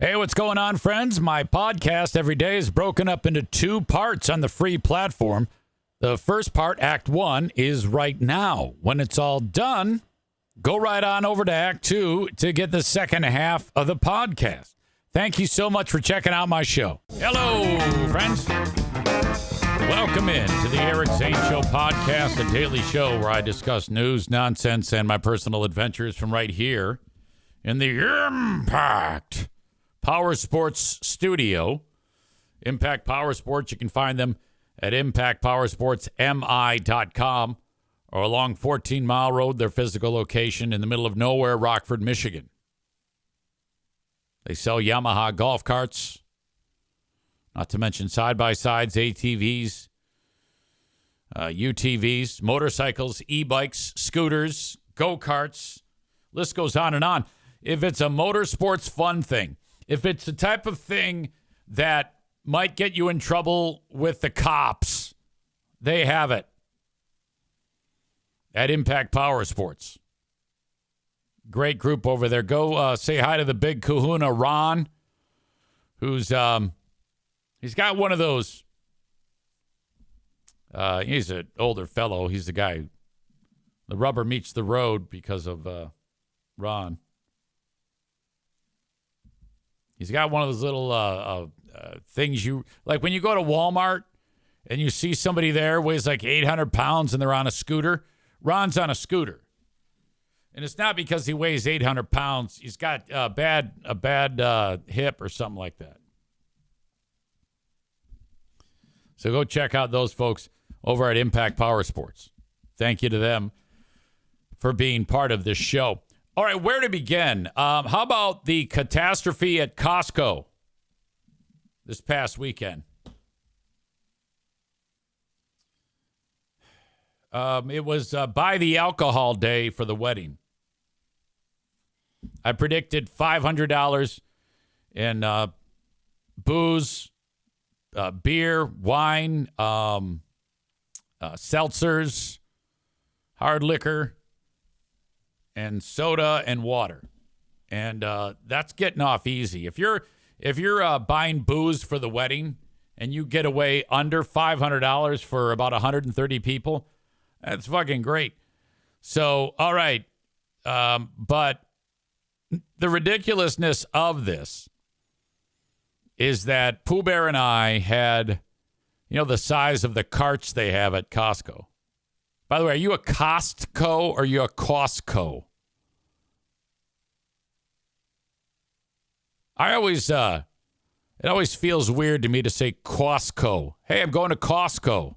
Hey, what's going on, friends? My podcast every day is broken up into two parts on the free platform. The first part, Act 1, is right now. When it's all done, go right on over to Act 2 to get the second half of the podcast. Thank you so much for checking out my show. Hello, friends. Welcome in to the Eric Zane Show podcast, a daily show where I discuss news, nonsense, and my personal adventures from right here in the Impact Power Sports studio. Impact Power Sports, you can find them at impactpowersportsmi.com or along 14 Mile Road, their physical location in the middle of nowhere, Rockford, Michigan. They sell Yamaha golf carts, not to mention side-by-sides, ATVs, UTVs, motorcycles, e-bikes, scooters, go-karts. List goes on and on. If it's a motorsports fun thing, if it's the type of thing that might get you in trouble with the cops, they have it at Impact Power Sports. Great group over there. Go say hi to the big kahuna, Ron, who's he's got one of those. He's an older fellow. He's the guy. The rubber meets the road because of Ron. He's got one of those little things you like when you go to Walmart and you see somebody there weighs like 800 pounds and they're on a scooter. Ron's on a scooter. And it's not because he weighs 800 pounds. He's got a bad hip or something like that. So go check out those folks over at Impact Power Sports. Thank you to them for being part of this show. All right, where to begin? How about the catastrophe at Costco this past weekend? It was buy the alcohol day for the wedding. I predicted $500 in booze, beer, wine, seltzers, hard liquor, and soda and water. And that's getting off easy. If you're buying booze for the wedding and you get away under $500 for about 130 people, that's fucking great. So, all right. But the ridiculousness of this is that Pooh Bear and I had, the size of the carts they have at Costco. By the way, are you a Costco or are you a Costco? It always feels weird to me to say Costco. Hey, I'm going to Costco.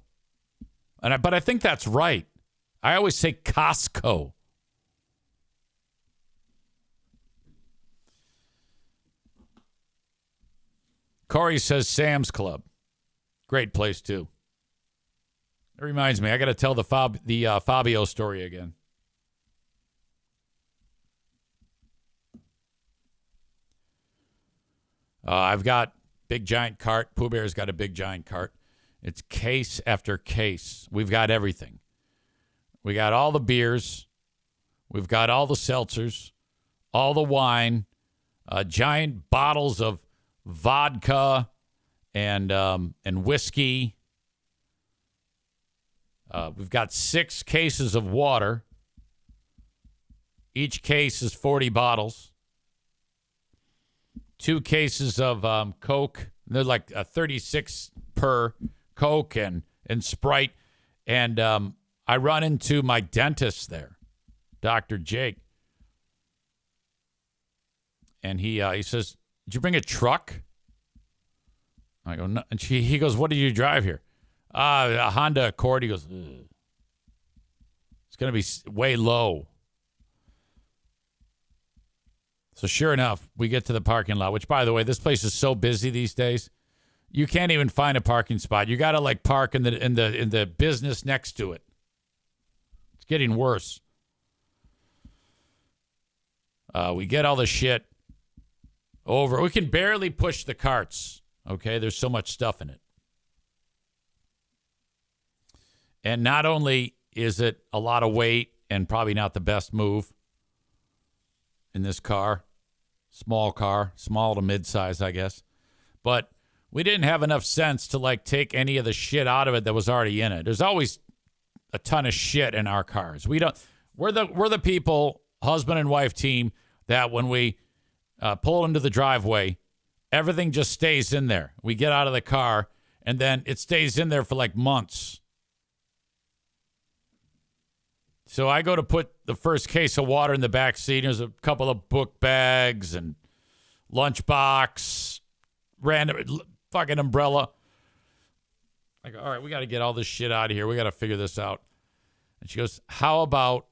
But I think that's right. I always say Costco. Corey says Sam's Club. Great place, too. It reminds me, I got to tell the Fabio story again. I've got big giant cart. Pooh Bear's got a big giant cart. It's case after case. We've got everything. We got all the beers. We've got all the seltzers, all the wine, giant bottles of vodka and whiskey. We've got 6 cases of water. Each case is 40 bottles. 2 cases of Coke. They're like 36 per Coke and Sprite. And I run into my dentist there, Dr. Jake. And he says, "Did you bring a truck?" I go, "No." And he goes, "What did you drive here?" A Honda Accord. He goes, "Ugh. It's going to be way low." So sure enough, we get to the parking lot, which, by the way, this place is so busy these days. You can't even find a parking spot. You got to park in the business next to it. It's getting worse. We get all the shit over. We can barely push the carts. Okay, there's so much stuff in it. And not only is it a lot of weight and probably not the best move in this car, Small car, small to mid-size, I guess. But we didn't have enough sense to like take any of the shit out of it that was already in it. There's always a ton of shit in our cars. We're the people, husband and wife team, that when we pull into the driveway, everything just stays in there. We get out of the car, and then it stays in there for like months. So I go to put the first case of water in the back seat. There's a couple of book bags and lunchbox, random fucking umbrella. I go, all right, we got to get all this shit out of here. We got to figure this out. And she goes, how about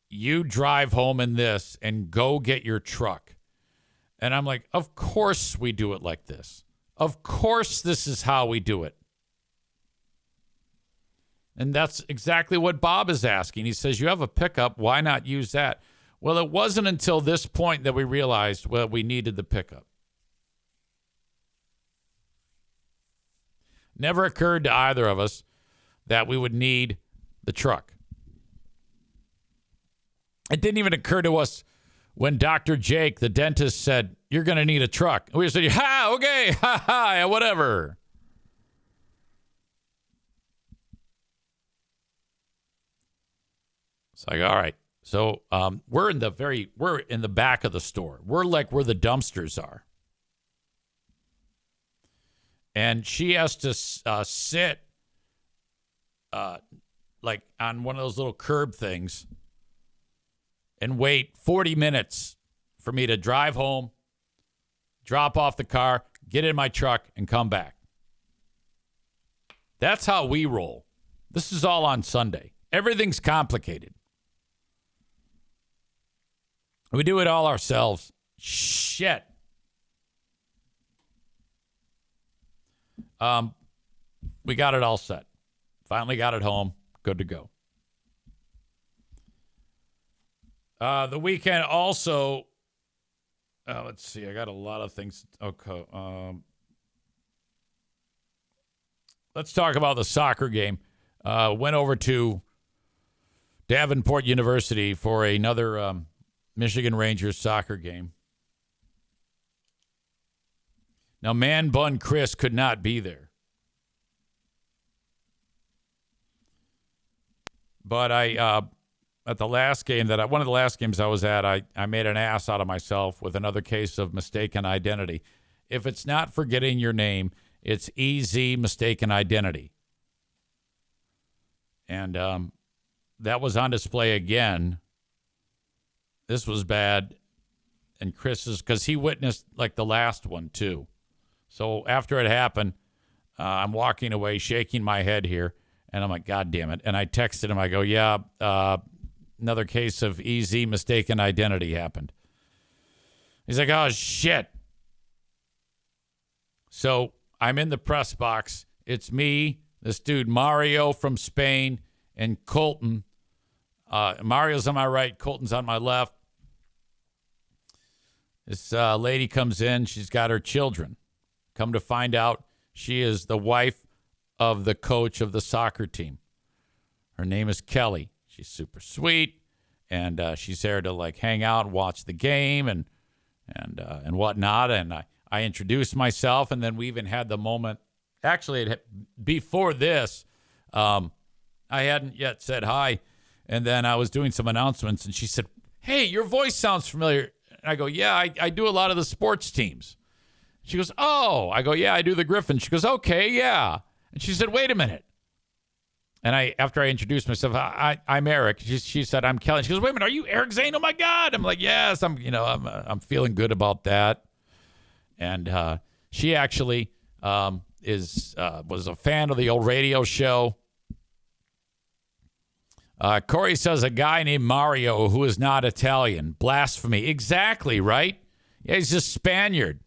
you drive home in this and go get your truck? And I'm like, of course we do it like this. Of course this is how we do it. And that's exactly what Bob is asking. He says, you have a pickup. Why not use that? Well, it wasn't until this point that we realized, well, we needed the pickup. Never occurred to either of us that we would need the truck. It didn't even occur to us when Dr. Jake, the dentist, said, you're going to need a truck. We said, ha, okay, ha, ha, whatever. It's like, all right. So we're in the back of the store. We're like where the dumpsters are. And she has to sit like on one of those little curb things and wait 40 minutes for me to drive home, drop off the car, get in my truck, and come back. That's how we roll. This is all on Sunday. Everything's complicated. We do it all ourselves. Shit. We got it all set. Finally got it home. Good to go. The weekend also, let's see. I got a lot of things. Okay. Let's talk about the soccer game. Went over to Davenport University for another Michigan Rangers soccer game. Now, Man Bun Chris could not be there. But at the last game one of the last games I was at, I made an ass out of myself with another case of mistaken identity. If it's not forgetting your name, it's EZ mistaken identity. And that was on display again. This was bad. And Chris's, because he witnessed like the last one too. So after it happened, I'm walking away, shaking my head here. And I'm like, God damn it. And I texted him. I go, yeah, another case of EZ mistaken identity happened. He's like, oh, shit. So I'm in the press box. It's me, this dude, Mario from Spain, and Colton. Mario's on my right. Colton's on my left. This lady comes in. She's got her children. Come to find out, she is the wife of the coach of the soccer team. Her name is Kelly. She's super sweet, and she's there to like hang out and watch the game and whatnot. And I introduced myself, and then we even had the moment. Actually, before this, I hadn't yet said hi, and then I was doing some announcements, and she said, "Hey, your voice sounds familiar." And I go, "Yeah, I do a lot of the sports teams." She goes, "Oh." I go, "Yeah, I do the Griffins." She goes, "Okay, yeah." And she said, "Wait a minute." And after I introduced myself, I'm Eric. She said, "I'm Kelly." She goes, "Wait a minute, are you Eric Zane? Oh my God!" I'm like, "Yes, I'm feeling good about that." And she actually was a fan of the old radio show. Corey says a guy named Mario who is not Italian. Blasphemy. Exactly, right? Yeah, he's just Spaniard.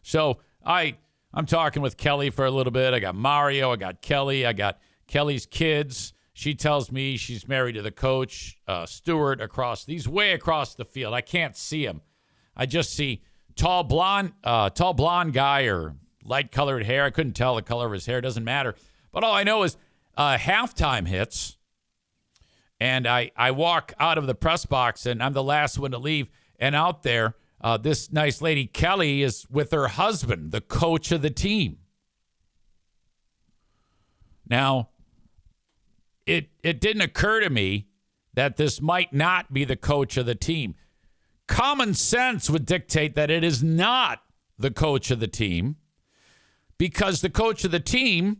So I'm talking with Kelly for a little bit. I got Mario. I got Kelly. I got Kelly's kids. She tells me she's married to the coach, Stewart, way across the field. I can't see him. I just see tall blonde guy or light-colored hair. I couldn't tell the color of his hair. Doesn't matter. But all I know is halftime hits. And I walk out of the press box, and I'm the last one to leave. And out there, this nice lady, Kelly, is with her husband, the coach of the team. Now, it didn't occur to me that this might not be the coach of the team. Common sense would dictate that it is not the coach of the team, because the coach of the team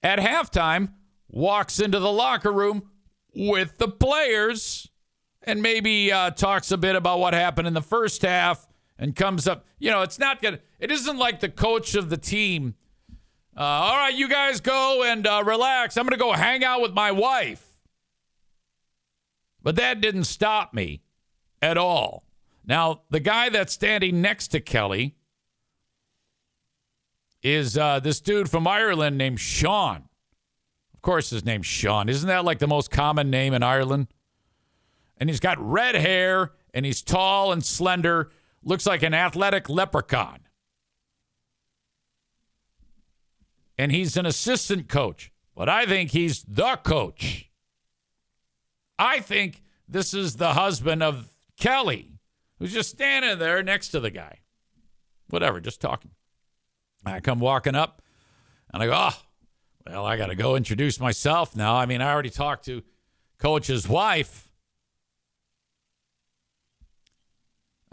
at halftime walks into the locker room with the players and maybe talks a bit about what happened in the first half and comes up. It isn't like the coach of the team. All right, you guys go and relax. I'm going to go hang out with my wife. But that didn't stop me at all. Now, the guy that's standing next to Kelly is this dude from Ireland named Sean. Of course, his name's Sean. Isn't that like the most common name in Ireland? And he's got red hair, and he's tall and slender. Looks like an athletic leprechaun. And he's an assistant coach. But I think he's the coach. I think this is the husband of Kelly, who's just standing there next to the guy. Whatever, just talking. I come walking up, and I go, well, I got to go introduce myself now. I mean, I already talked to Coach's wife.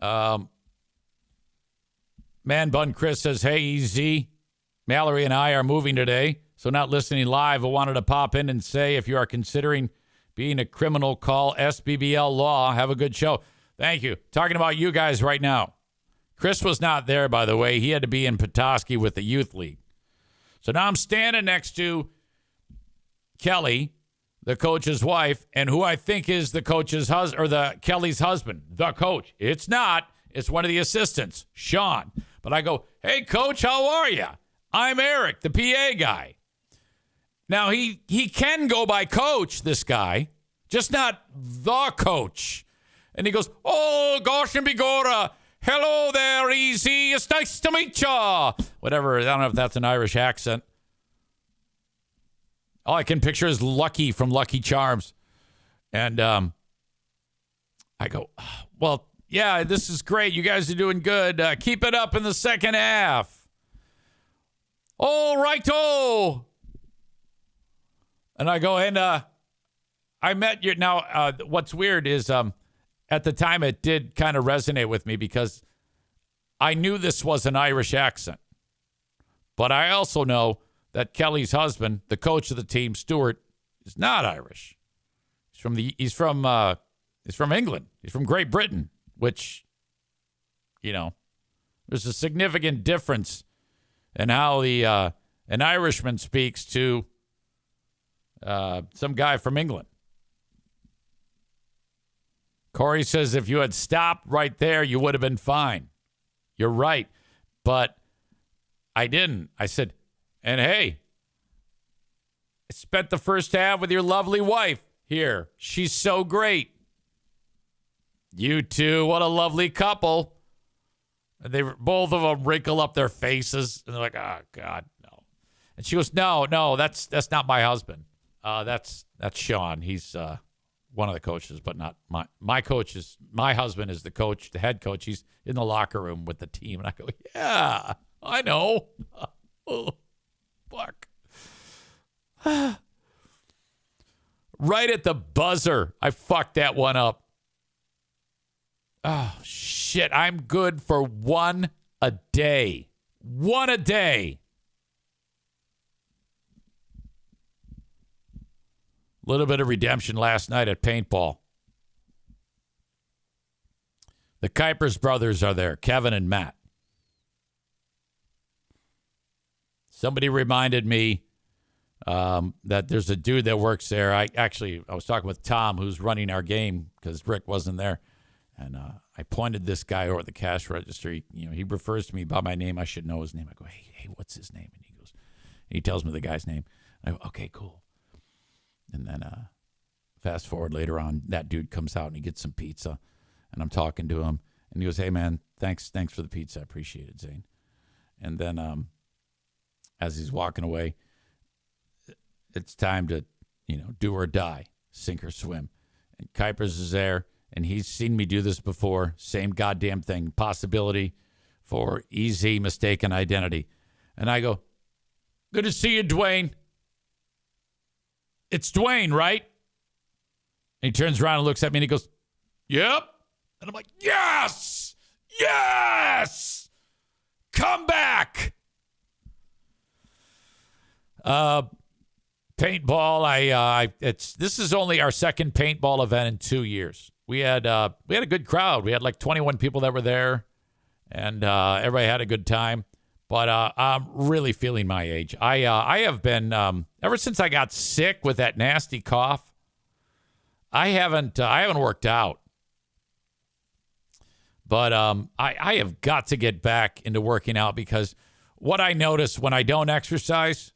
Man Bun Chris says, hey, EZ, Mallory and I are moving today, so not listening live. I wanted to pop in and say, if you are considering being a criminal, call SBBL Law. Have a good show. Thank you. Talking about you guys right now. Chris was not there, by the way. He had to be in Petoskey with the youth league. So now I'm standing next to Kelly, the coach's wife, and who I think is the coach's husband, or the Kelly's husband, the coach. It's not. It's one of the assistants, Sean. But I go, hey, coach, how are you? I'm Eric, the PA guy. Now, he can go by coach, this guy, just not the coach. And he goes, oh, gosh, and Bigora. Hello there, Easy. It's nice to meet ya. Whatever. I don't know if that's an Irish accent. All I can picture is Lucky from Lucky Charms. And I go, well, yeah, this is great. You guys are doing good. Keep it up in the second half. All righto. And I go, and I met you. Now, what's weird is at the time it did kind of resonate with me because I knew this was an Irish accent. But I also know that Kelly's husband, the coach of the team, Stuart, is not Irish. He's from England. He's from Great Britain, which, there's a significant difference in how an Irishman speaks to some guy from England. Corey says if you had stopped right there, you would have been fine. You're right. But I didn't. I said, and hey, I spent the first half with your lovely wife here. She's so great. You two, what a lovely couple. And both of them wrinkle up their faces. And they're like, oh, God, no. And she goes, no, that's not my husband. That's Sean. He's one of the coaches, but not my coach. My husband is the coach, the head coach. He's in the locker room with the team. And I go, yeah, I know. Oh, fuck. Right at the buzzer, I fucked that one up. Oh, shit. I'm good for one a day. One a day. A little bit of redemption last night at paintball. The Kuipers brothers are there, Kevin and Matt. Somebody reminded me that there's a dude that works there. I was talking with Tom, who's running our game, because Rick wasn't there. And I pointed this guy over at the cash register. He refers to me by my name. I should know his name. I go, hey, what's his name? And he tells me the guy's name. I go, okay, cool. And then fast forward later on, that dude comes out and he gets some pizza. And I'm talking to him. And he goes, hey, man, thanks for the pizza. I appreciate it, Zane. And then as he's walking away, it's time to, do or die, sink or swim. And Kuipers is there. and he's seen me do this before. Same goddamn thing. Possibility for easy mistaken identity. And I go, good to see you, Dwayne. It's Dwayne, right? And he turns around and looks at me and he goes, yep. And I'm like, yes! Yes! Come back! Paintball, this is only our second paintball event in 2 years. We had a good crowd. We had like 21 people that were there, and everybody had a good time. But I'm really feeling my age. I have been ever since I got sick with that nasty cough. I haven't worked out. But I have got to get back into working out, because what I notice when I don't exercise,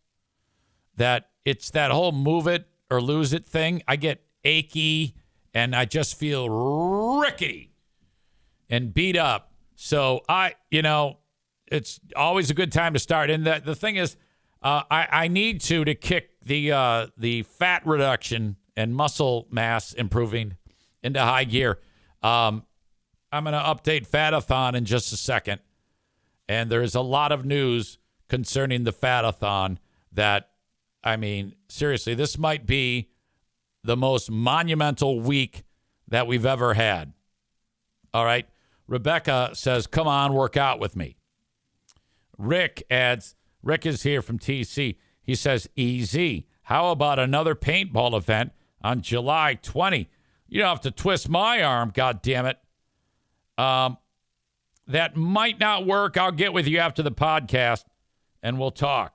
that it's that whole move it or lose it thing. I get achy and I just feel rickety and beat up. So it's always a good time to start. And the thing is, I need to kick the fat reduction and muscle mass improving into high gear. I'm going to update Fatathon in just a second. And there's a lot of news concerning the Fatathon that, I mean, seriously, this might be the most monumental week that we've ever had. All right. Rebecca says, come on, work out with me. Rick adds, Rick is here from TC. He says, EZ, how about another paintball event on July 20? You don't have to twist my arm, God damn it. That might not work. I'll get with you after the podcast and we'll talk,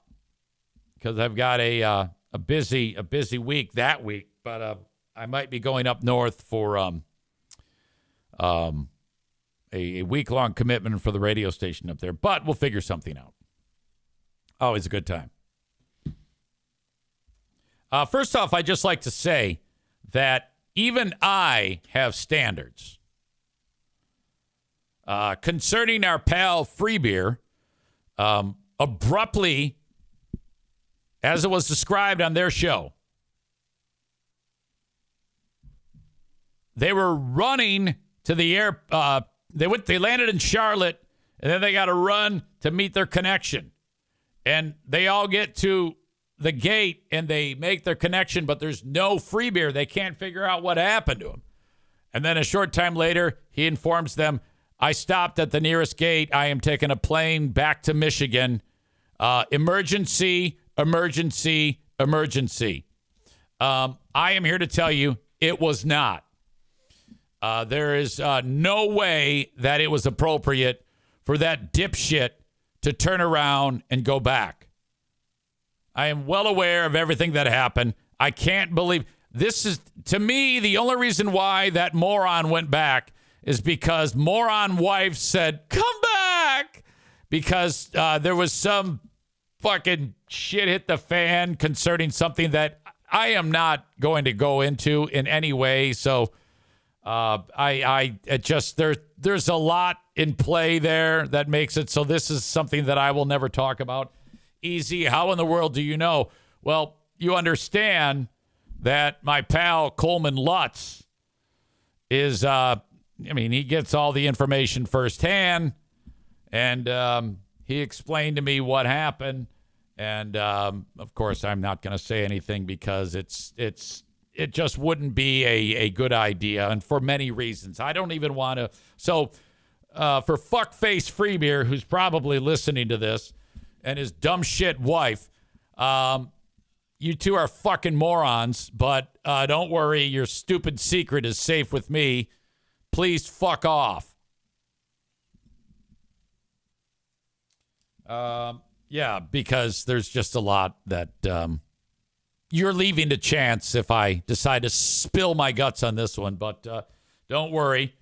because I've got a busy week that week, but I might be going up north for a week-long commitment for the radio station up there, but we'll figure something out. Always a good time. First off, I'd just like to say that even I have standards. Concerning our pal Free Beer, abruptly, as it was described on their show, they were running to the air. They landed in Charlotte, and then they got to run to meet their connection. And they all get to the gate, and they make their connection, but there's no Free Beer. They can't figure out what happened to him. And then a short time later, he informs them, I stopped at the nearest gate. I am taking a plane back to Michigan. Emergency, emergency, emergency. I am here to tell you it was not. There is no way that it was appropriate for that dipshit to turn around and go back. I am well aware of everything that happened. I can't believe this is, to me, the only reason why that moron went back is because moron wife said, come back, because there was some fucking shit hit the fan concerning something that I am not going to go into in any way. So there's a lot in play there that makes it so this is something that I will never talk about. Easy, how in the world do you know? Well, you understand that my pal Coleman Lutz is, he gets all the information firsthand, and he explained to me what happened. And of course, I'm not going to say anything because it just wouldn't be a good idea, and for many reasons. I don't even want to. So for fuckface Free Beer, who's probably listening to this, and his dumb shit wife, you two are fucking morons, but don't worry, your stupid secret is safe with me. Please fuck off. Yeah, because there's just a lot that you're leaving to chance if I decide to spill my guts on this one. But don't worry.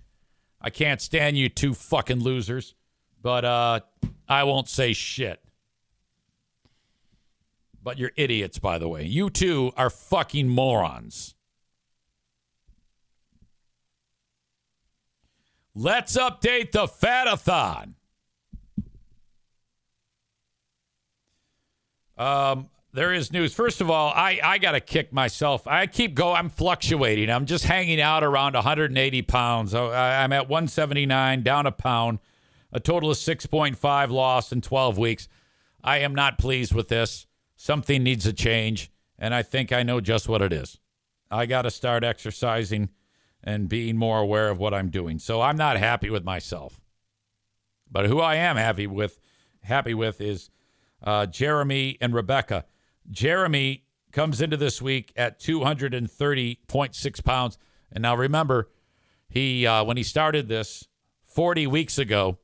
I can't stand you two fucking losers. But I won't say shit. But you're idiots, by the way. You two are fucking morons. Let's update the Fatathon. There is news. First of all, I got to kick myself. I'm fluctuating. I'm just hanging out around 180 pounds. I'm at 179, down a pound, a total of 6.5 loss in 12 weeks. I am not pleased with this. Something needs a change, and I think I know just what it is. I got to start exercising and being more aware of what I'm doing. So I'm not happy with myself. But who I am happy with is Jeremy and Rebecca. Jeremy comes into this week at 230.6 pounds. And now remember, he when he started this 40 weeks ago,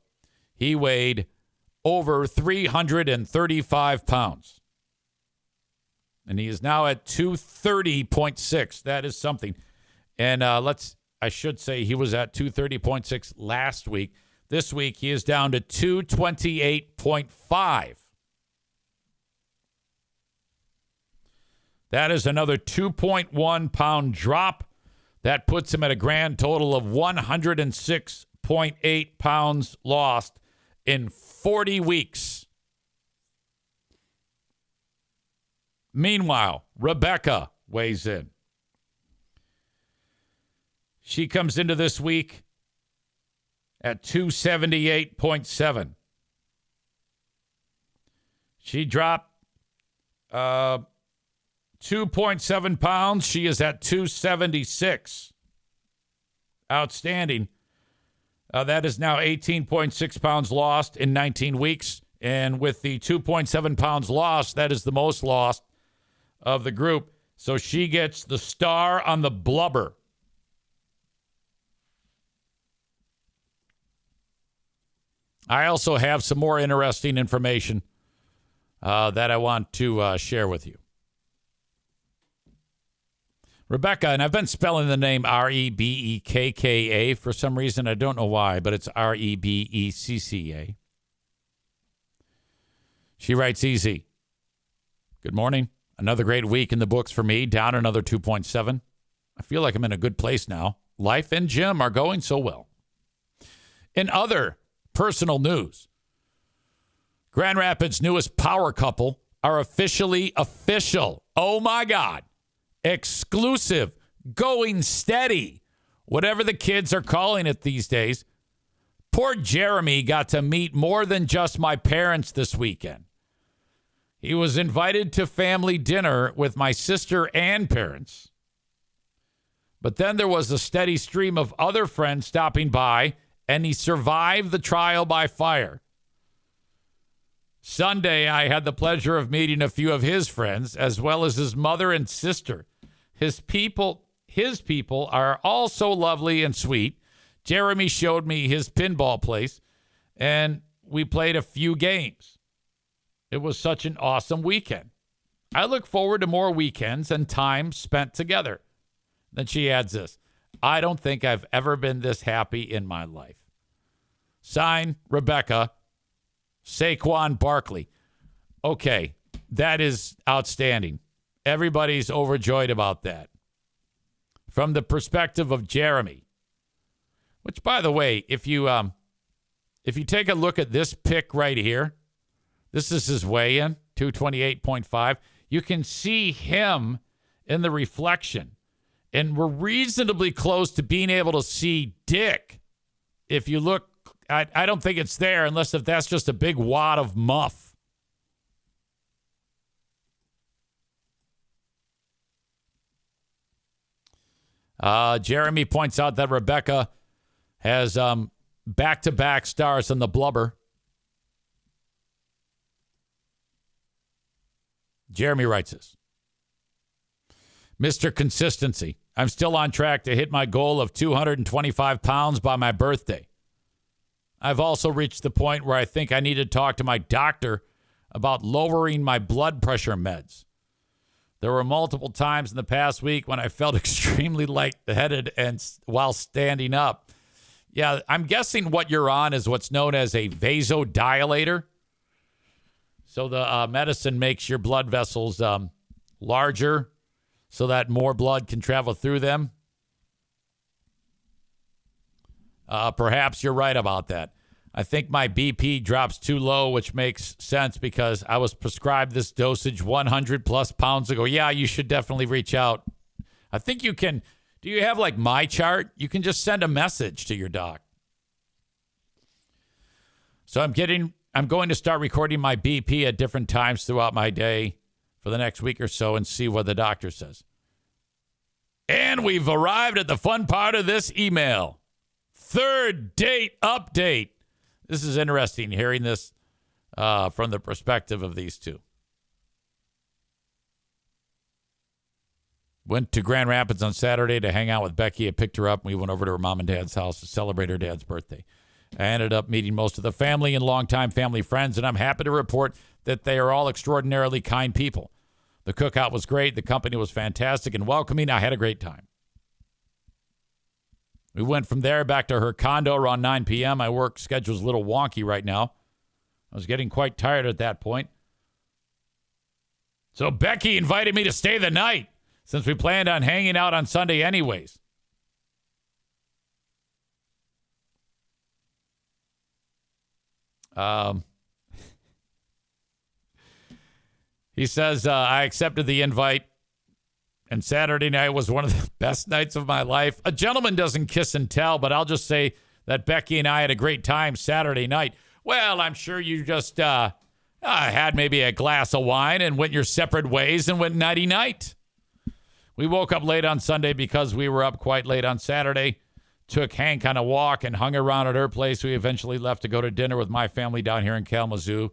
he weighed over 335 pounds. And he is now at 230.6. That is something. And I should say he was at 230.6 last week. This week, he is down to 228.5. That is another 2.1 pound drop. That puts him at a grand total of 106.8 pounds lost in 40 weeks. Meanwhile, Rebecca weighs in. She comes into this week at 278.7. She dropped 2.7 pounds. She is at 276. Outstanding. That is now 18.6 pounds lost in 19 weeks. And with the 2.7 pounds lost, that is the most lost of the group. So she gets the star on the blubber. I also have some more interesting information that I want to share with you. Rebecca, and I've been spelling the name Rebekka for some reason. I don't know why, but it's Rebecca. She writes easy. Good morning. Another great week in the books for me. Down another 2.7. I feel like I'm in a good place now. Life and gym are going so well. In other personal news, Grand Rapids' newest power couple are officially official. Oh, my God. Exclusive. Going steady. Whatever the kids are calling it these days. Poor Jeremy got to meet more than just my parents this weekend. He was invited to family dinner with my sister and parents. But then there was a steady stream of other friends stopping by, and he survived the trial by fire. Sunday, I had the pleasure of meeting a few of his friends, as well as his mother and sister. His people are all so lovely and sweet. Jeremy showed me his pinball place, and we played a few games. It was such an awesome weekend. I look forward to more weekends and time spent together. Then she adds this. I don't think I've ever been this happy in my life. Signed, Rebecca, Saquon Barkley. Okay, that is outstanding. Everybody's overjoyed about that. From the perspective of Jeremy, which, by the way, if you take a look at this pic right here, this is his weigh-in, 228.5. You can see him in the reflection. And we're reasonably close to being able to see Dick. If you look, I don't think it's there unless if that's just a big wad of muff. Jeremy points out that Rebecca has back-to-back stars on the blubber. Jeremy writes this. Mr. Consistency. I'm still on track to hit my goal of 225 pounds by my birthday. I've also reached the point where I think I need to talk to my doctor about lowering my blood pressure meds. There were multiple times in the past week when I felt extremely lightheaded and while standing up. Yeah, I'm guessing what you're on is what's known as a vasodilator. So the medicine makes your blood vessels larger so that more blood can travel through them. Perhaps you're right about that. I think my BP drops too low, which makes sense because I was prescribed this dosage 100 plus pounds ago. Yeah, you should definitely reach out. I think you can. Do you have like my chart? You can just send a message to your doc. So I'm going to start recording my BP at different times throughout my day for the next week or so and see what the doctor says. And we've arrived at the fun part of this email. Third date update. This is interesting, hearing this from the perspective of these two. Went to Grand Rapids on Saturday to hang out with Becky. I picked her up, and we went over to her mom and dad's house to celebrate her dad's birthday. I ended up meeting most of the family and longtime family friends, and I'm happy to report that they are all extraordinarily kind people. The cookout was great. The company was fantastic and welcoming. I had a great time. We went from there back to her condo around 9 p.m. My work schedule's a little wonky right now. I was getting quite tired at that point. So Becky invited me to stay the night since we planned on hanging out on Sunday anyways. He says, I accepted the invite, and Saturday night was one of the best nights of my life. A gentleman doesn't kiss and tell, but I'll just say that Becky and I had a great time Saturday night. Well, I'm sure you just had maybe a glass of wine and went your separate ways and went nighty-night. We woke up late on Sunday because we were up quite late on Saturday. Took Hank on a walk and hung around at her place. We eventually left to go to dinner with my family down here in Kalamazoo,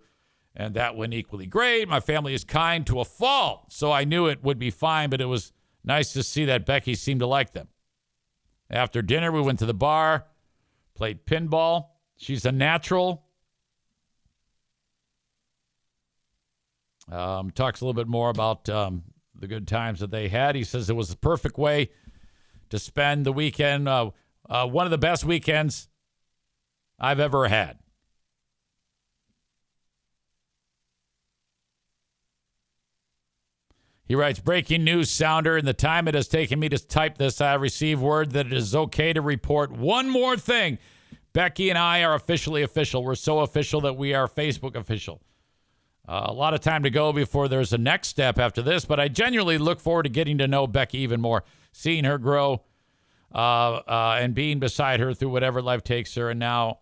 and that went equally great. My family is kind to a fault, so I knew it would be fine, but it was nice to see that Becky seemed to like them. After dinner, we went to the bar, played pinball. She's a natural. Talks a little bit more about the good times that they had. He says it was the perfect way to spend the weekend. One of the best weekends I've ever had. He writes, breaking news sounder. In the time it has taken me to type this, I have received word that it is okay to report one more thing. Becky and I are officially official. We're so official that we are Facebook official. A lot of time to go before there's a next step after this, but I genuinely look forward to getting to know Becky even more, seeing her grow, and being beside her through whatever life takes her, and now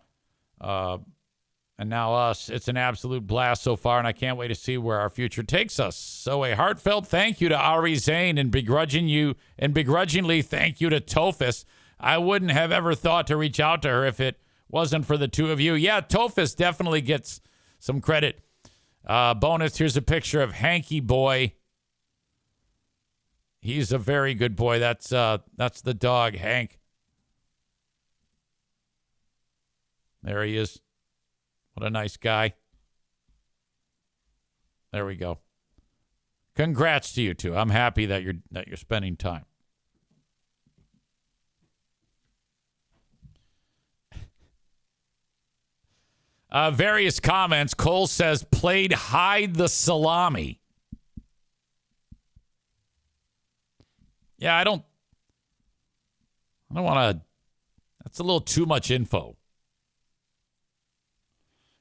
us. It's an absolute blast so far, and I can't wait to see where our future takes us. So a heartfelt thank you to Ari Zane, and begrudgingly thank you to Tophus. I wouldn't have ever thought to reach out to her if it wasn't for the two of you. Yeah, Tophus definitely gets some credit. Bonus, here's a picture of Hanky Boy. He's a very good boy. That's the dog, Hank. There he is. What a nice guy. There we go. Congrats to you two. I'm happy that you're spending time. Various comments. Cole says, played hide the salami. Yeah, I don't want to. That's a little too much info.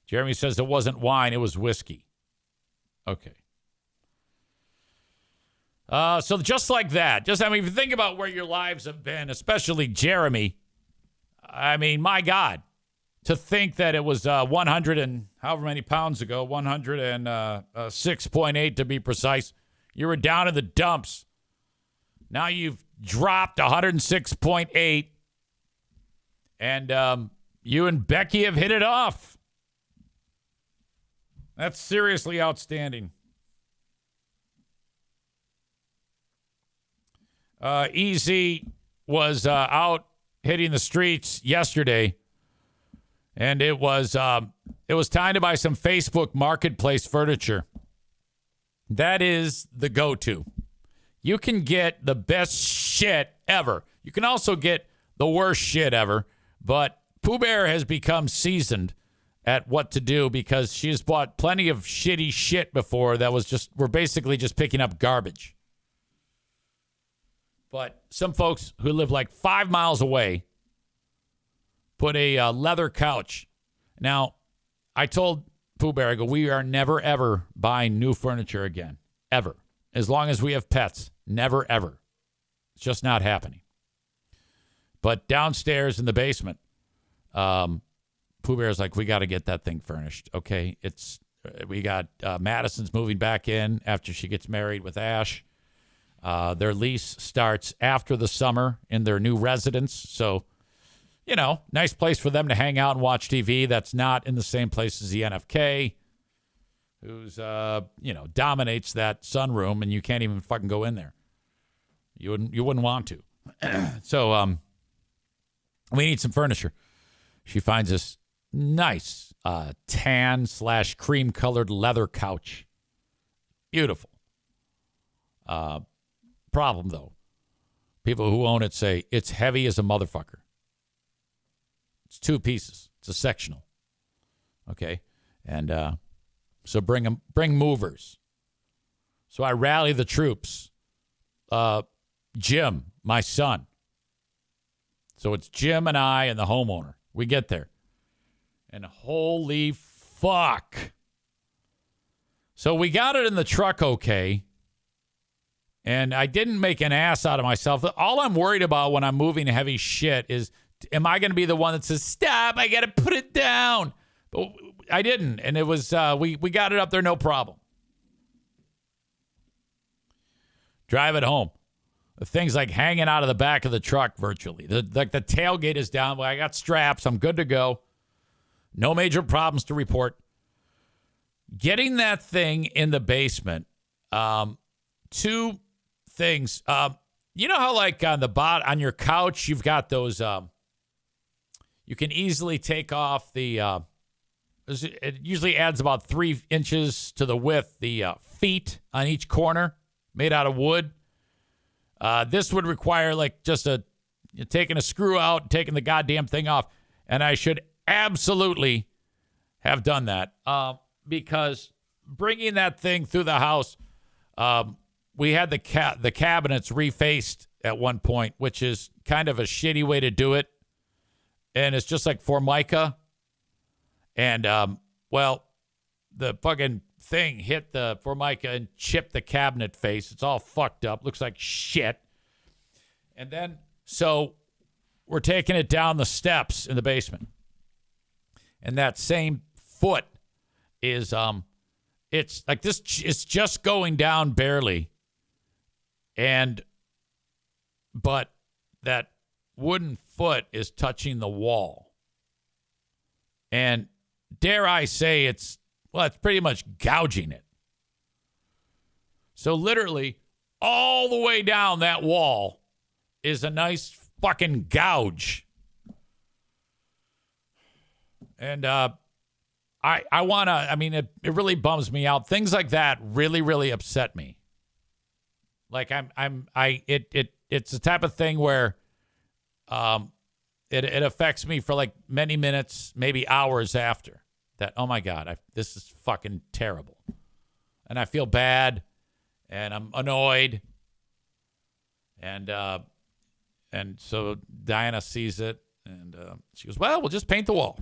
Jeremy says it wasn't wine, it was whiskey. Okay. So just like that, if you think about where your lives have been, especially Jeremy, I mean, my God, to think that it was 100 and however many pounds ago, 106.8 to be precise, you were down in the dumps. Now you've dropped 106.8, and you and Becky have hit it off. That's seriously outstanding. EZ was out hitting the streets yesterday, and it was time to buy some Facebook Marketplace furniture. That is the go-to. You can get the best shit ever. You can also get the worst shit ever, but Pooh Bear has become seasoned at what to do because she has bought plenty of shitty shit before that we're basically just picking up garbage. But some folks who live like 5 miles away put a leather couch. Now, I told Pooh Bear, I go, we are never, ever buying new furniture again. Ever. As long as we have pets. Never, ever. It's just not happening. But downstairs in the basement, Pooh Bear's like, we got to get that thing furnished. Okay, we got Madison's moving back in after she gets married with Ash. Their lease starts after the summer in their new residence. So, nice place for them to hang out and watch TV. That's not in the same place as the NFK, who's, dominates that sunroom, and you can't even fucking go in there. You wouldn't want to. So, we need some furniture. She finds this nice tan/cream colored leather couch. Beautiful. Problem, though. People who own it say it's heavy as a motherfucker. It's 2 pieces. It's a sectional. Okay? And so bring movers. So I rally the troops. Jim, my son. So it's Jim and I and the homeowner. We get there. And holy fuck. So we got it in the truck okay. And I didn't make an ass out of myself. All I'm worried about when I'm moving heavy shit is, am I going to be the one that says, stop, I got to put it down? But I didn't. And it was, we got it up there, no problem. Drive it home. The thing's like hanging out of the back of the truck virtually. The tailgate is down. I got straps. I'm good to go. No major problems to report. Getting that thing in the basement. 2 things. You know how like on your couch you've got those. You can easily take off the. It usually adds about 3 inches to the width. The feet on each corner made out of wood. This would require like just taking a screw out, and taking the goddamn thing off. And I should absolutely have done that because bringing that thing through the house, we had the cabinets refaced at one point, which is kind of a shitty way to do it. And it's just like Formica. And, the fucking thing hit the Formica and chipped the cabinet face. It's all fucked up. Looks like shit. And then, so we're taking it down the steps in the basement. And that same foot is, it's like this, it's just going down barely. But that wooden foot is touching the wall. And dare I say it's pretty much gouging it. So literally all the way down that wall is a nice fucking gouge. And it really bums me out. Things like that really, really upset me. Like it's the type of thing where it affects me for like many minutes, maybe hours after that. Oh my God, this is fucking terrible. And I feel bad and I'm annoyed. And so Diana sees it and she goes, well, we'll just paint the wall.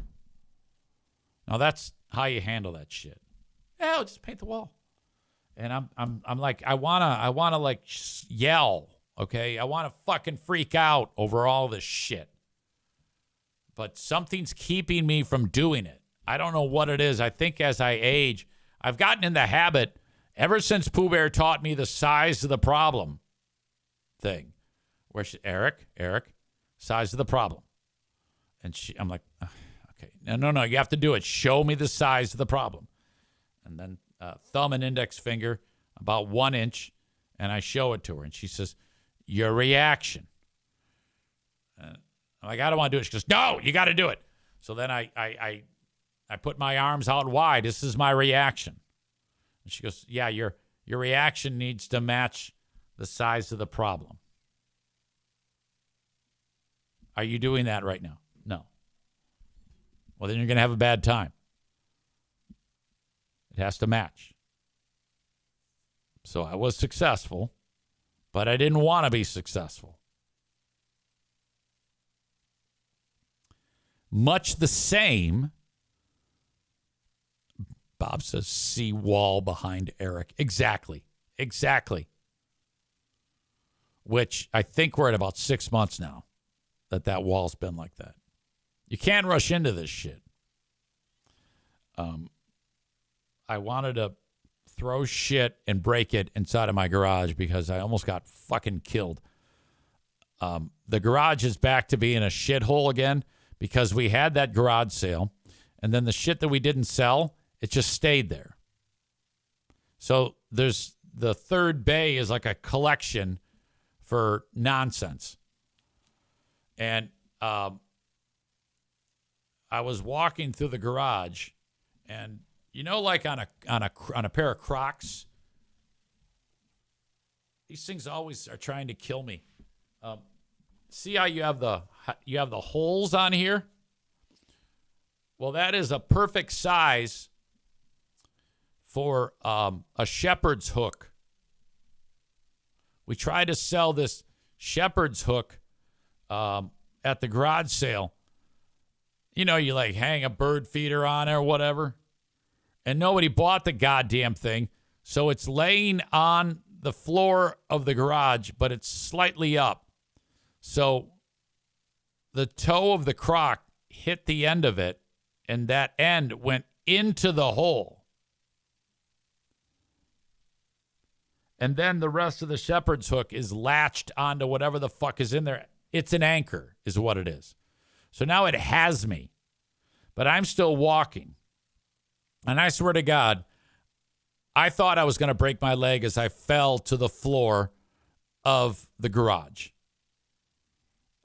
Now that's how you handle that shit. Yeah, we'll just paint the wall. And I'm like, I wanna like yell, okay? I wanna fucking freak out over all this shit. But something's keeping me from doing it. I don't know what it is. I think as I age, I've gotten in the habit ever since Pooh Bear taught me the size of the problem thing. Where Eric, size of the problem. And I'm like, okay, no, you have to do it. Show me the size of the problem. And then thumb and index finger, about 1 inch, and I show it to her. And she says, your reaction. I'm like, I don't want to do it. She goes, no, you got to do it. So then I put my arms out wide. This is my reaction. And she goes, yeah, your reaction needs to match the size of the problem. Are you doing that right now? No. Well, then you're going to have a bad time. It has to match. So I was successful, but I didn't want to be successful. Much the same Bob says, see wall behind Eric. Exactly. Which I think we're at about 6 months now that wall's been like that. You can't rush into this shit. I wanted to throw shit and break it inside of my garage because I almost got fucking killed. The garage is back to being a shithole again because we had that garage sale, and then the shit that we didn't sell, it just stayed there. So there's the third bay is like a collection for nonsense. And I was walking through the garage, and like on a pair of Crocs, these things always are trying to kill me. See how you have the holes on here? Well, that is a perfect size for a shepherd's hook. We tried to sell this shepherd's hook at the garage sale. You like hang a bird feeder on it or whatever. And nobody bought the goddamn thing. So it's laying on the floor of the garage, but it's slightly up. So the toe of the Croc hit the end of it, and that end went into the hole. And then the rest of the shepherd's hook is latched onto whatever the fuck is in there. It's an anchor is what it is. So now it has me, but I'm still walking. And I swear to God, I thought I was going to break my leg as I fell to the floor of the garage.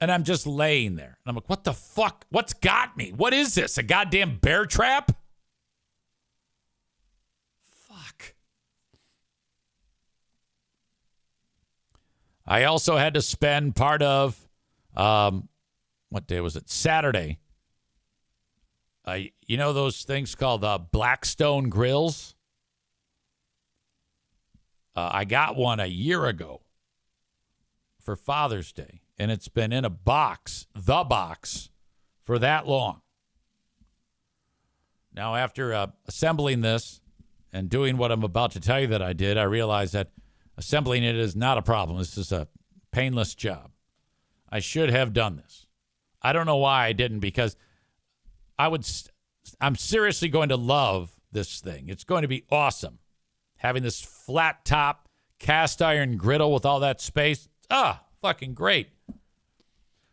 And I'm just laying there. And I'm like, what the fuck? What's got me? What is this? A goddamn bear trap? Fuck. I also had to spend part of, what day was it? Saturday. Those things called Blackstone grills? I got one a year ago for Father's Day. And it's been in the box, for that long. Now, after assembling this and doing what I'm about to tell you that I did, I realized that assembling it is not a problem. This is a painless job. I should have done this. I don't know why I didn't, because I'm seriously going to love this thing. It's going to be awesome. Having this flat top cast iron griddle with all that space. Fucking great.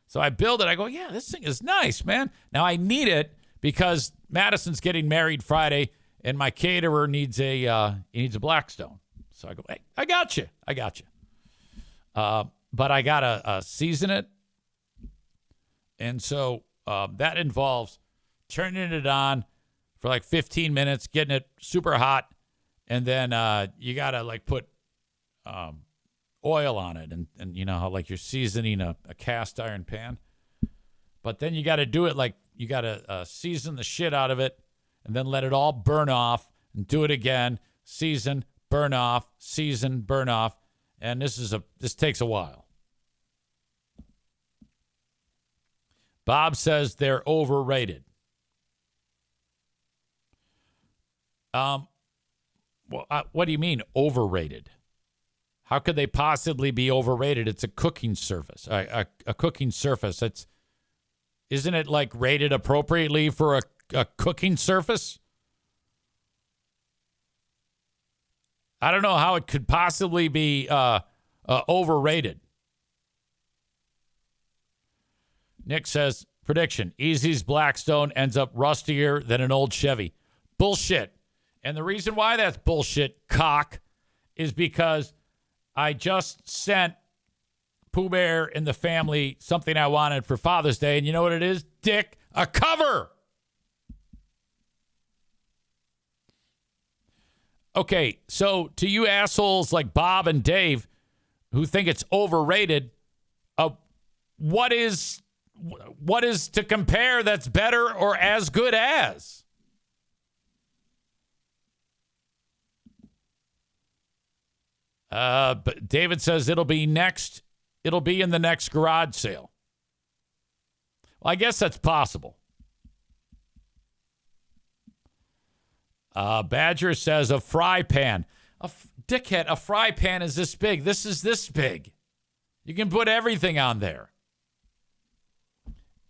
So I build it. I go, yeah, this thing is nice, man. Now I need it because Madison's getting married Friday, and my caterer needs a Blackstone. So I go, hey, I got you. But I gotta season it, and so that involves turning it on for like 15 minutes, getting it super hot, and then you gotta like put oil on it, and you know how like you're seasoning a cast iron pan, but then you got to do it like you got to season the shit out of it, and then let it all burn off, and do it again, season, burn off, and this takes a while. Bob says they're overrated. What do you mean overrated? How could they possibly be overrated? It's a cooking surface. A cooking surface. Isn't it like rated appropriately for a cooking surface? I don't know how it could possibly be overrated. Nick says, prediction, Easy's Blackstone ends up rustier than an old Chevy. Bullshit. And the reason why that's bullshit, cock, is because I just sent Pooh Bear and the family something I wanted for Father's Day. And you know what it is, dick? A cover. Okay, so to you assholes like Bob and Dave who think it's overrated, what is to compare that's better or as good as? But David says it'll be in the next garage sale. Well, I guess that's possible. Badger says a fry pan. Dickhead, a fry pan is this big. This is this big. You can put everything on there.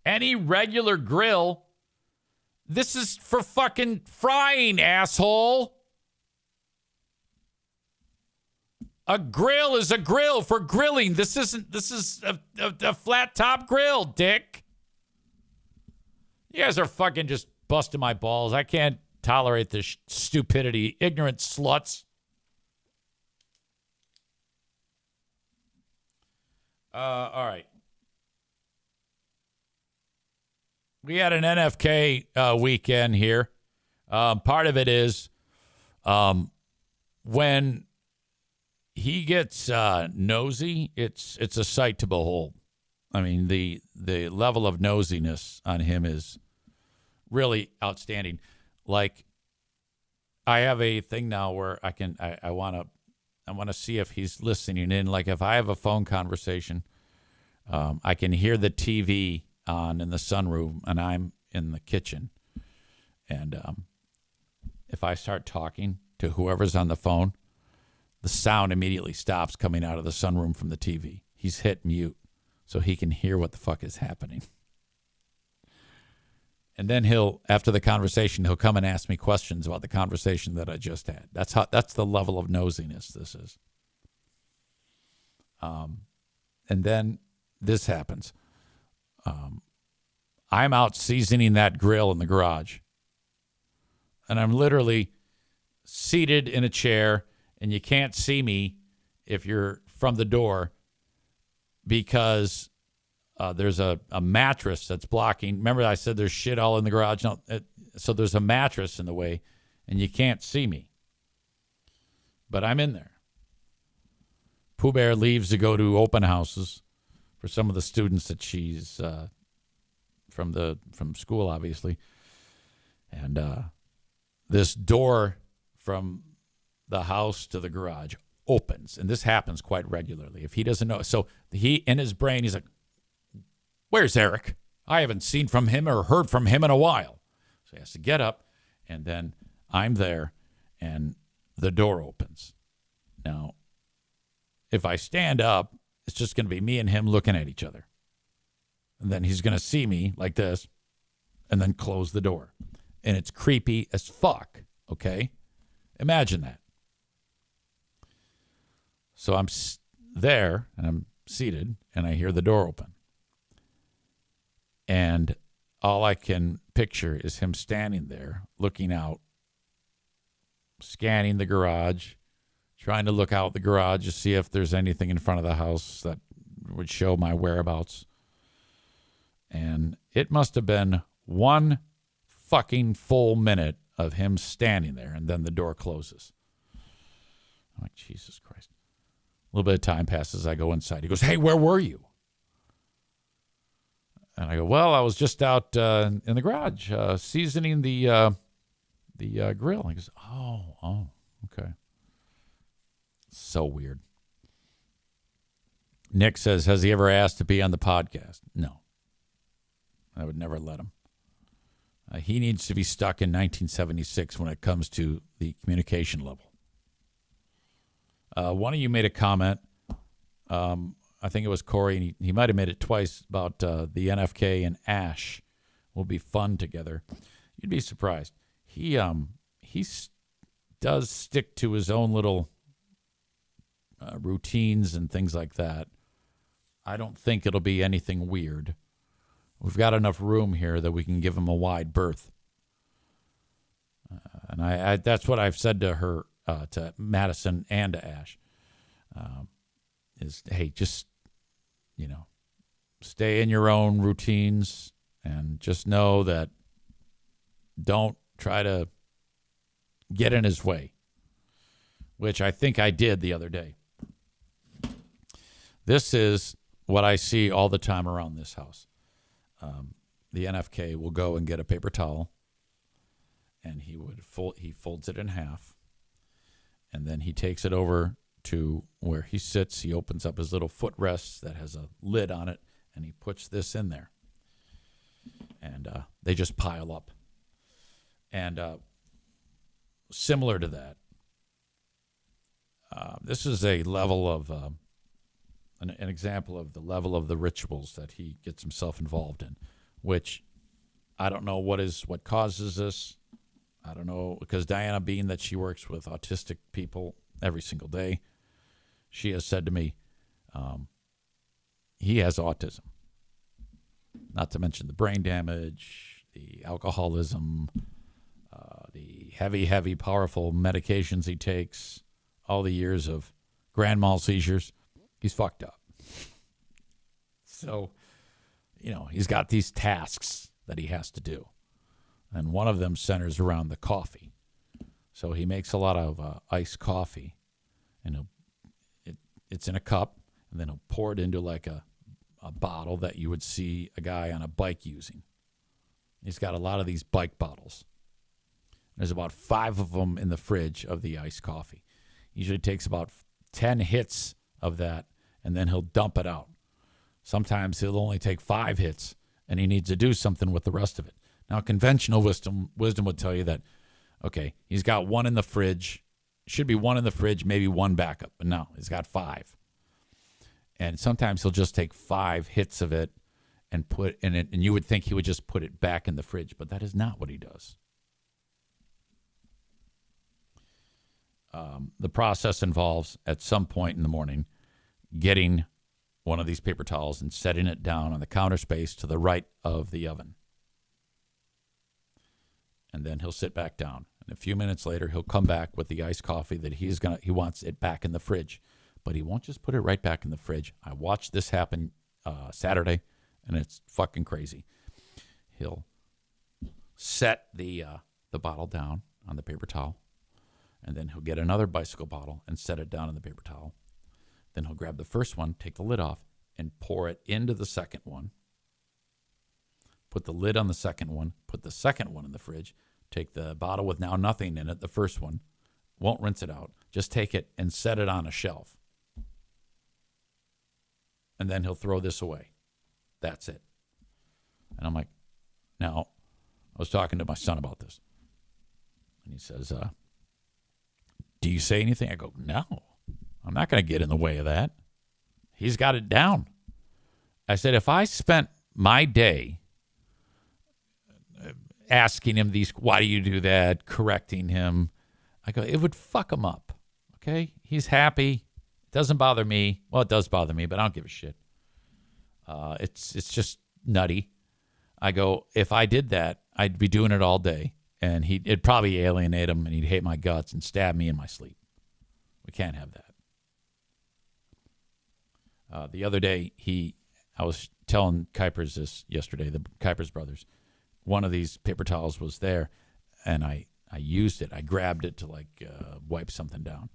Any regular grill, this is for fucking frying, asshole. A grill is a grill for grilling. This is a flat top grill, dick. You guys are fucking just busting my balls. I can't tolerate this stupidity. Ignorant sluts. All right. We had an NFK weekend here. Part of it is when he gets nosy, it's a sight to behold. I mean, the level of nosiness on him is really outstanding. Like, I have a thing now where I want to see if he's listening in. Like, if I have a phone conversation, I can hear the TV on in the sunroom, and I'm in the kitchen. And if I start talking to whoever's on the phone, the sound immediately stops coming out of the sunroom from the TV. He's hit mute so he can hear what the fuck is happening. And then after the conversation, he'll come and ask me questions about the conversation that I just had. That's the level of nosiness this is. And then this happens. I'm out seasoning that grill in the garage. And I'm literally seated in a chair, and you can't see me if you're from the door because there's a mattress that's blocking. Remember I said there's shit all in the garage? No, so there's a mattress in the way, and you can't see me. But I'm in there. Pooh Bear leaves to go to open houses for some of the students that she's from school, obviously. And this door from the house to the garage opens, and this happens quite regularly. If he doesn't know, so he in his brain, he's like, "Where's Eric? I haven't seen from him or heard from him in a while." So he has to get up, and then I'm there, and the door opens. Now, if I stand up, it's just going to be me and him looking at each other. And then he's going to see me like this and then close the door. And it's creepy as fuck, okay? Imagine that. So I'm there, and I'm seated, and I hear the door open. And all I can picture is him standing there, looking out, scanning the garage, trying to look out the garage to see if there's anything in front of the house that would show my whereabouts. And it must have been one fucking full minute of him standing there, and then the door closes. I'm like, Jesus Christ. A little bit of time passes. I go inside. He goes, "Hey, where were you?" And I go, "Well, I was just out in the garage seasoning the grill." And he goes, "Oh, okay." So weird. Nick says, "Has he ever asked to be on the podcast?" No. I would never let him. He needs to be stuck in 1976 when it comes to the communication level. One of you made a comment. I think it was Corey, and he might have made it twice, about the NFK and Ash will be fun together. You'd be surprised. He does stick to his own little routines and things like that. I don't think it'll be anything weird. We've got enough room here that we can give him a wide berth. And I that's what I've said to her, to Madison and to Ash, is, hey, just, stay in your own routines and just know that don't try to get in his way, which I think I did the other day. This is what I see all the time around this house. The NFK will go and get a paper towel, and he folds it in half, and then he takes it over to where he sits. He opens up his little footrest that has a lid on it, and he puts this in there, and they just pile up. And similar to that. This is a level of an example of the level of the rituals that he gets himself involved in, which I don't know what causes this. I don't know, because Diana, being that she works with autistic people every single day, she has said to me, he has autism. Not to mention the brain damage, the alcoholism, the heavy, powerful medications he takes, all the years of grand mal seizures. He's fucked up. So, he's got these tasks that he has to do. And one of them centers around the coffee. So he makes a lot of iced coffee. And it's in a cup. And then he'll pour it into like a bottle that you would see a guy on a bike using. He's got a lot of these bike bottles. There's about 5 of them in the fridge of the iced coffee. Usually takes about 10 hits of that, and then he'll dump it out. Sometimes he'll only take 5 hits, and he needs to do something with the rest of it. Now, conventional wisdom would tell you that, okay, he's got 1 in the fridge. Should be 1 in the fridge, maybe 1 backup. But no, he's got 5. And sometimes he'll just take 5 hits of it and put in it, and you would think he would just put it back in the fridge, but that is not what he does. The process involves, at some point in the morning, getting one of these paper towels and setting it down on the counter space to the right of the oven. And then he'll sit back down. And a few minutes later, he'll come back with the iced coffee that he wants it back in the fridge. But he won't just put it right back in the fridge. I watched this happen Saturday, and it's fucking crazy. He'll set the bottle down on the paper towel, and then he'll get another bicycle bottle and set it down on the paper towel. Then he'll grab the first one, take the lid off, and pour it into the second one. Put the lid on the second one, put the second one in the fridge, take the bottle with now nothing in it, the first one, won't rinse it out, just take it and set it on a shelf. And then he'll throw this away. That's it. And I'm like, now, I was talking to my son about this. And he says, do you say anything? I go, no, I'm not going to get in the way of that. He's got it down. I said, if I spent my day asking him why do you do that, correcting him, I go, it would fuck him up. Okay? He's happy. It doesn't bother me. Well, it does bother me, but I don't give a shit. It's just nutty. I go, if I did that, I'd be doing it all day. And it'd probably alienate him, and he'd hate my guts and stab me in my sleep. We can't have that. The other day, I was telling Kuipers this yesterday, the Kuipers brothers. One of these paper towels was there, and I used it. I grabbed it to wipe something down.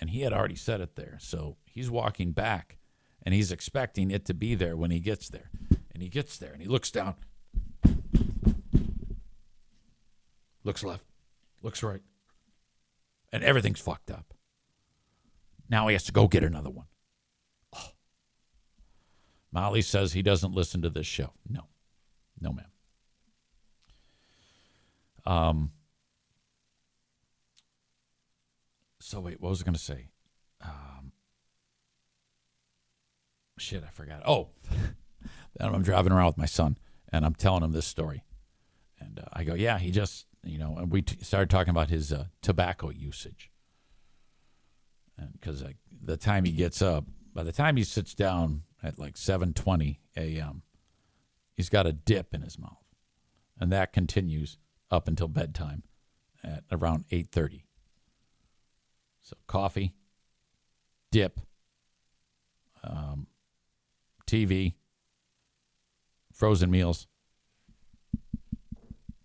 And he had already set it there. So he's walking back, and he's expecting it to be there when he gets there. And he gets there, and he looks down. Looks left, looks right, and everything's fucked up. Now he has to go get another one. Oh. Molly says he doesn't listen to this show. No, ma'am. So wait, what was I going to say? Shit, I forgot. Oh, I'm driving around with my son, and I'm telling him this story. And I go, yeah, he just, and we started talking about his tobacco usage. And because the time he gets up, by the time he sits down at 7:20 a.m., he's got a dip in his mouth. And that continues up until bedtime at around 8:30. So coffee, dip, TV, frozen meals,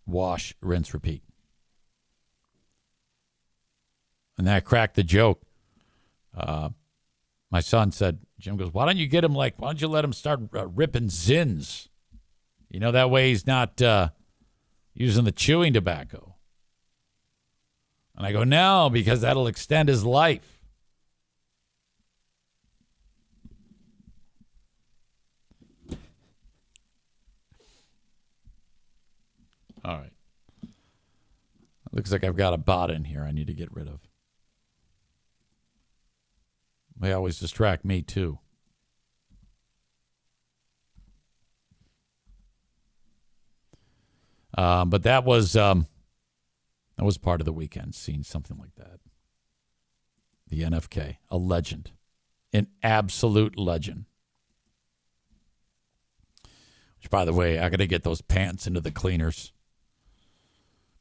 wash, rinse, repeat. And then I cracked the joke. My son said, Jim goes, why don't you let him start ripping Zins? That way he's not using the chewing tobacco. And I go, no, because that'll extend his life. All right. Looks like I've got a bot in here I need to get rid of. They always distract me, too. But that was part of the weekend, seeing something like that. The NFK, a legend. An absolute legend. Which, by the way, I got to get those pants into the cleaners.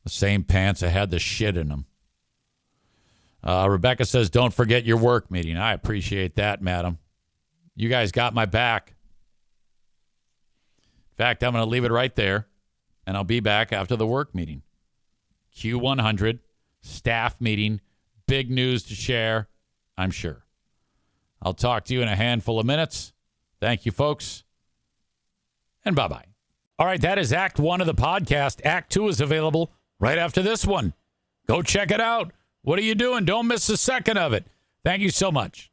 The same pants that had the shit in them. Rebecca says, don't forget your work meeting. I appreciate that, madam. You guys got my back. In fact, I'm going to leave it right there, and I'll be back after the work meeting. Q100, staff meeting, big news to share, I'm sure. I'll talk to you in a handful of minutes. Thank you, folks, and bye-bye. All right, that is Act 1 of the podcast. Act 2 is available right after this one. Go check it out. What are you doing? Don't miss a second of it. Thank you so much.